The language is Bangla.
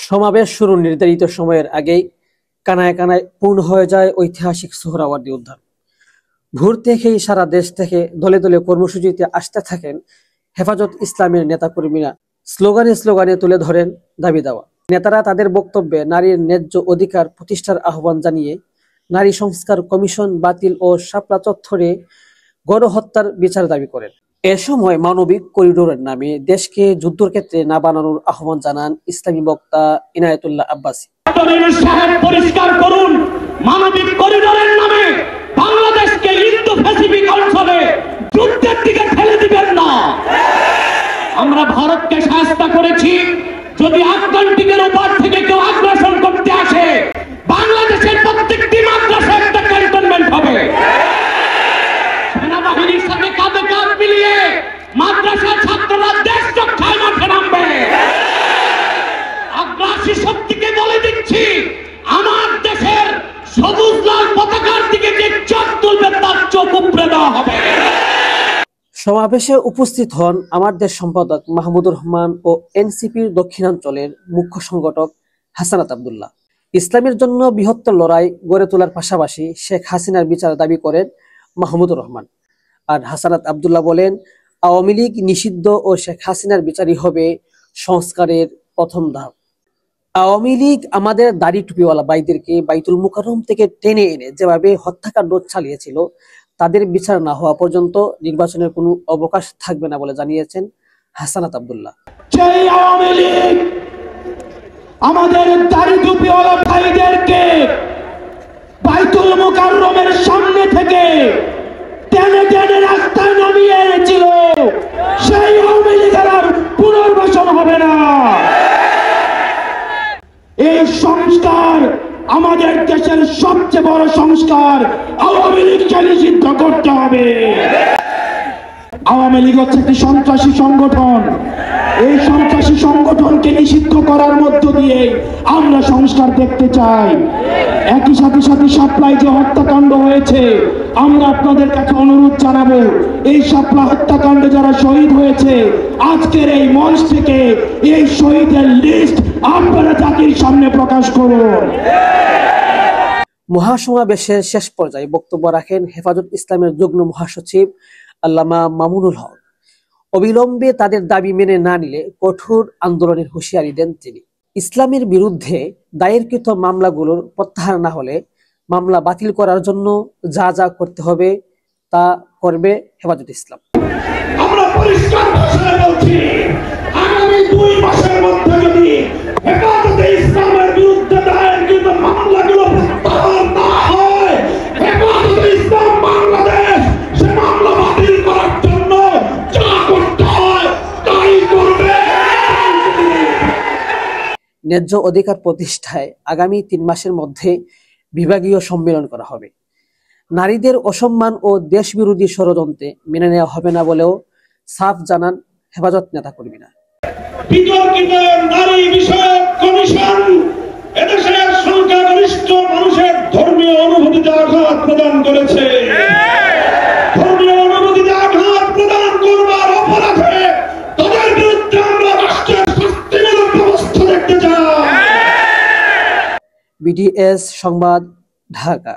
সমাবেশ শুরুর নির্ধারিত সময়ের আগেই কানায় কানায় পূর্ণ হয়ে যায় ঐতিহাসিক সোহরাওয়ার্দী উদ্যান। ভোর থেকেই সারা দেশ থেকে দলে দলে কর্মসূচিতে আসতে থাকেন হেফাজত ইসলামের নেতাকর্মীরা। স্লোগানে স্লোগানে তুলে ধরেন দাবি দাওয়া। নেতারা তাদের বক্তব্যে নারীর ন্যায্য অধিকার প্রতিষ্ঠার আহ্বান জানিয়ে নারী সংস্কার কমিশন বাতিল ও শাপলা চত্বরে গণহত্যার বিচার দাবি করেন। এ সময় মানবিক করিডোরের নামে দেশকে যুদ্ধক্ষেত্রে না বানানোর আহ্বান জানান ইসলামী বক্তা ইনায়েতুল্লাহ আব্বাসী। পরিষ্কার করুন, মানবিক করিডোরের নামে বাংলাদেশকে ইন্দো প্যাসিফিক অঞ্চলে যুদ্ধের দিকে ঠেলে দিবেন না। আমরা ভারতকে সাহায্য করেছি, যদি আটলান্টিকের ওপার থেকে কেউ আগ্রাসন করতে আসে, বাংলাদেশের প্রত্যেকটি মাদ্রাসা একটা ক্যান্টনমেন্ট হবে। সেনাবাহিনীর সাথে কাঁধে কাঁধ মিলিয়ে মাদ্রাসার ছাত্ররা দেশ রক্ষায় মাঠে নামবে। আগ্রাসী শক্তিকে বলে দিচ্ছি, আমার দেশের সবুজ লাল পতাকার দিকে যে চোখ তুলবে তার চোখ উপড়ে দেওয়া হবে। সমাবেশে উপস্থিত হন আমার দেশ সম্পাদক মাহমুদুর রহমান ও এনসিপির দক্ষিণাঞ্চলের মুখ্য সংগঠক হাসানাত আব্দুল্লাহ। ইসলামের জন্য বৃহত্তর লড়াই গড়ে তোলার পাশাপাশি শেখ হাসিনার বিচার দাবি করেন মাহমুদুর রহমান। আর হাসানাত আব্দুল্লাহ বলেন, আওয়ামী লীগ নিষিদ্ধ ও শেখ হাসিনার বিচারই হবে সংস্কারের প্রথম ধাপ। আওয়ামী লীগ আমাদের দাড়ি টুপিওয়ালা ভাইদেরকে বাইতুল মুকাররম থেকে টেনে এনে যেভাবে হত্যাকাণ্ড চালিয়েছিল, তাদের বিচার না হওয়া পর্যন্ত নির্বাচনের কোনো অবকাশ থাকবে না বলে জানিয়েছেন হাসানাত আব্দুল্লাহ। সেই আওয়ামী লীগ আমাদের দাড়ি টুপিওয়ালা ভাইদেরকে বাইতুল মুকাররমের সামনে থেকে টেনে টেনে রাস্তায় নামিয়ে এনেছিল, সেই আওয়ামী লীগের আর পুনর্বাসন হবে না। এই সংস্কার আমাদের দেশের সবচেয়ে বড় সংস্কার, আওয়ামী লীগকে নিষিদ্ধ করতে হবে। আওয়ামী লীগ হচ্ছে একটি সন্ত্রাসী সংগঠন। এই সন্ত্রাসী সংগঠনকে নিষিদ্ধ করার মধ্য দিয়ে আমরা সংস্কার দেখতে চাই। একই সাথে সাথে শাপলায় যে হত্যাকাণ্ড হয়েছে, আমরা আপনাদের কাছে অনুরোধ জানাবো, এই শাপলা হত্যাকাণ্ডে যারা শহীদ হয়েছে, আজকের এই মঞ্চ থেকে এই শহীদের লিস্ট আপনারা জাতির সামনে প্রকাশ করুন। মহাসমাবেশের শেষ পর্যায়ে বক্তব্য রাখেন হেফাজত ইসলামের যুগ্ম মহাসচিব আল্লামা মামুনুল হক। অবিলম্বে তাদের দাবি মেনে না নিলে কঠোর আন্দোলনের হুঁশিয়ারি দেন তিনি। ইসলামের বিরুদ্ধে দায়েরকৃত মামলাগুলোর প্রত্যাহার না হলে মামলা বাতিল করার জন্য যা যা করতে হবে তা করবে হেফাজত ইসলাম। আমরা পরিষ্কার ভাষায় বলছি, আগামী 2 মাসের মধ্যে যদি হেফাজত ইসলামের বিরুদ্ধে দায়েরকৃত মামলাগুলো প্রত্যাহার না হয়, হেফাজত ইসলাম বাংলাদেশ সে মামলা বাতিল করার জন্য যা করতে হয় তাই করবে। ন্যায্য অধিকার প্রতিষ্ঠায় আগামী 3 মাসের মধ্যে বিভাগীয় সম্মেলন করা হবে। নারীদের অসম্মান ও দেশ বিরোধী ষড়যন্ত্রে মেনে নেওয়া হবে না বলেও সাফ জানান হেফাজত নেতাকর্মীরা। বিতর্কিত নারী বিষয়ক কমিশন এদেশের সংখ্যাগরিষ্ঠ মানুষের ধর্মীয় অনুভূতিতে আঘাত প্রদান করেছে। ধর্মীয় অনুভূতিতে আঘাত প্রদান করবার অপরাধে তাদের বিরুদ্ধে আমরা রাষ্ট্রের শাস্তিমূলক ব্যবস্থা দেখতে চাই। বিডিএস সংবাদ, ঢাকা।